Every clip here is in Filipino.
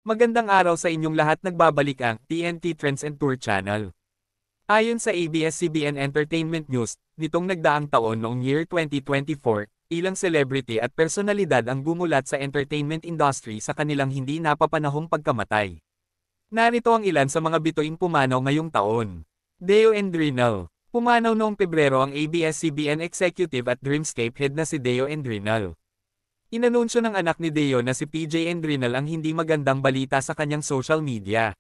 Magandang araw sa inyong lahat, nagbabalik ang TNT Trends and Tour Channel. Ayon sa ABS-CBN Entertainment News, nitong nagdaang taon noong year 2024, ilang celebrity at personalidad ang gumulat sa entertainment industry sa kanilang hindi napapanahong pagkamatay. Narito ang ilan sa mga bituing pumanaw ngayong taon. Deo Endrinal. Pumanaw noong Pebrero ang ABS-CBN executive at Dreamscape head na si Deo Endrinal. Inanunsyo ng anak ni Deo na si PJ Endrinal ang hindi magandang balita sa kanyang social media.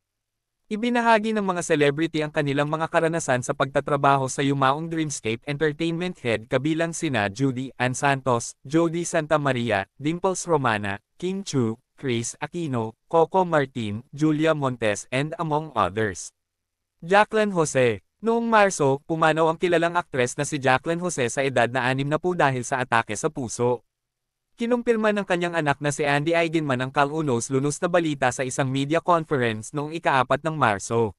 Ibinahagi ng mga celebrity ang kanilang mga karanasan sa pagtatrabaho sa yumaong Dreamscape Entertainment Head kabilang sina Judy Ann Santos, Jody Santa Maria, Dimples Romana, Kim Chu, Chris Aquino, Coco Martin, Julia Montes and among others. Jacqueline Jose. Noong Marso, pumanaw ang kilalang aktres na si Jacqueline Jose sa edad na 60 dahil sa atake sa puso. Kinumpirma ng kanyang anak na si Andy Eigenman ang kalunos-lunos na balita sa isang media conference noong ika-4 ng Marso.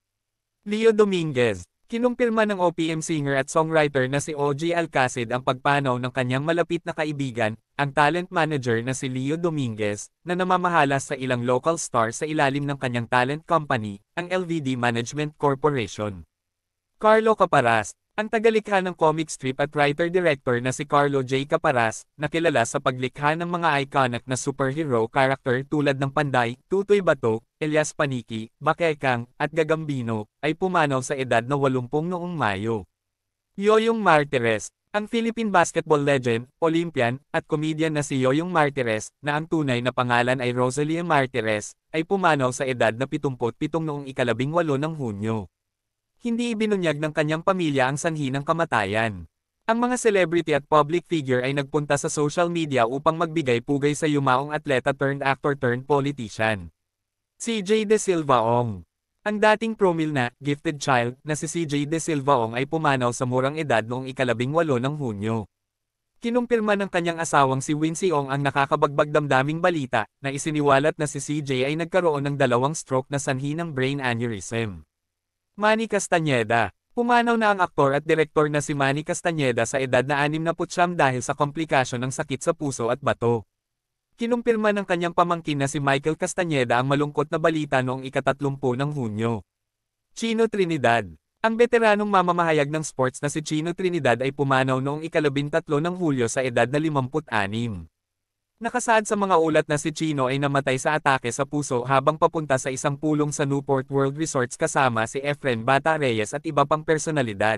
Leo Dominguez. Kinumpirma ng OPM singer at songwriter na si OG Alcacid ang pagpanaw ng kanyang malapit na kaibigan, ang talent manager na si Leo Dominguez, na namamahala sa ilang local stars sa ilalim ng kanyang talent company, ang LVD Management Corporation. Carlo Caparas. Ang tagalikha ng comic strip at writer-director na si Carlo J. Caparas, na kilala sa paglikha ng mga iconic na superhero character tulad ng Panday, Tutoy Bato, Elias Paniki, Bakekang, at Gagambino, ay pumanaw sa edad na 80 noong Mayo. Yoyong Martires. Ang Philippine basketball legend, Olympian, at comedian na si Yoyong Martires, na ang tunay na pangalan ay Rosalie Martires, ay pumanaw sa edad na 77 noong ika-18 ng Hunyo. Hindi ibinunyag ng kanyang pamilya ang sanhi ng kamatayan. Ang mga celebrity at public figure ay nagpunta sa social media upang magbigay pugay sa yumaong atleta turned actor turned politician. CJ De Silva Ong. Ang dating promil na gifted child na si CJ De Silva Ong ay pumanaw sa murang edad noong ika-18 ng Hunyo. Kinumpirma ng kanyang asawang si Wincy Ong ang nakakabagbag damdaming balita na isiniwalat na si CJ ay nagkaroon ng 2 stroke na sanhi ng brain aneurysm. Manny Castañeda. Pumanaw na ang aktor at direktor na si Manny Castañeda sa edad na 69 dahil sa komplikasyon ng sakit sa puso at bato. Kinumpirma ng kanyang pamangkin na si Michael Castañeda ang malungkot na balita noong ika-30 ng Hunyo. Chino Trinidad. Ang veteranong mamamahayag ng sports na si Chino Trinidad ay pumanaw noong ika-13 ng Hulyo sa edad na 56. Nakasaad sa mga ulat na si Chino ay namatay sa atake sa puso habang papunta sa isang pulong sa Newport World Resorts kasama si Efren Bata Reyes at iba pang personalidad.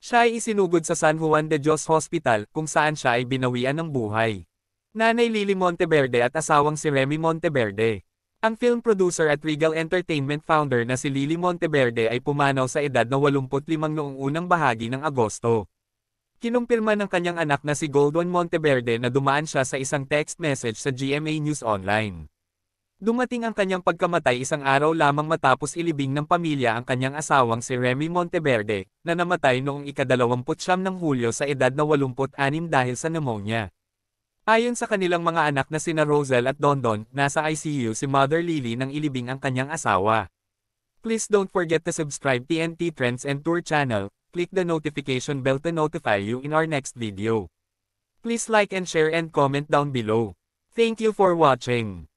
Siya ay isinugod sa San Juan de Dios Hospital kung saan siya ay binawian ng buhay. Nanay Lily Monteverde at asawang si Remy Monteverde. Ang film producer at Regal Entertainment founder na si Lily Monteverde ay pumanaw sa edad na 85 noong unang bahagi ng Agosto. Kinumpirma ng kanyang anak na si Goldwyn Monteverde na dumaan siya sa isang text message sa GMA News Online. Dumating ang kanyang pagkamatay isang araw lamang matapos ilibing ng pamilya ang kanyang asawang si Remy Monteverde, na namatay noong ika-29 ng Hulyo sa edad na 86 dahil sa pneumonia. Ayon sa kanilang mga anak na sina Rosel at Dondon, nasa ICU si Mother Lily nang ilibing ang kanyang asawa. Please don't forget to subscribe TNT Trends and Tour channel. Click the notification bell to notify you in our next video. Please like and share and comment down below. Thank you for watching.